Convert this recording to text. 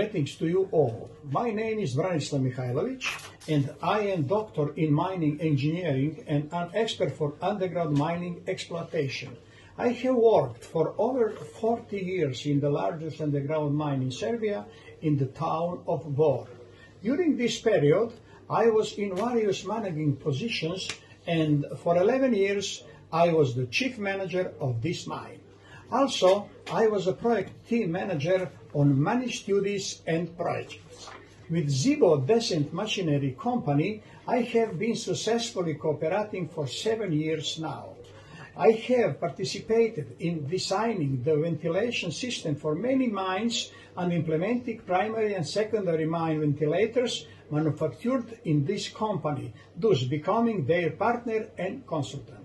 Greetings to you all. My name is Branislav Mihailovic and I am doctor in mining engineering and an expert for underground mining exploitation. I have worked for over 40 years in the largest underground mine in Serbia in the town of Bor. During this period, I was in various managing positions and for 11 years I was the chief manager of this mine. Also, I was a project team manager on many studies and projects. With Zibo Descent Machinery Company, I have been successfully cooperating for 7 years now. I have participated in designing the ventilation system for many mines and implementing primary and secondary mine ventilators manufactured in this company, thus becoming their partner and consultant.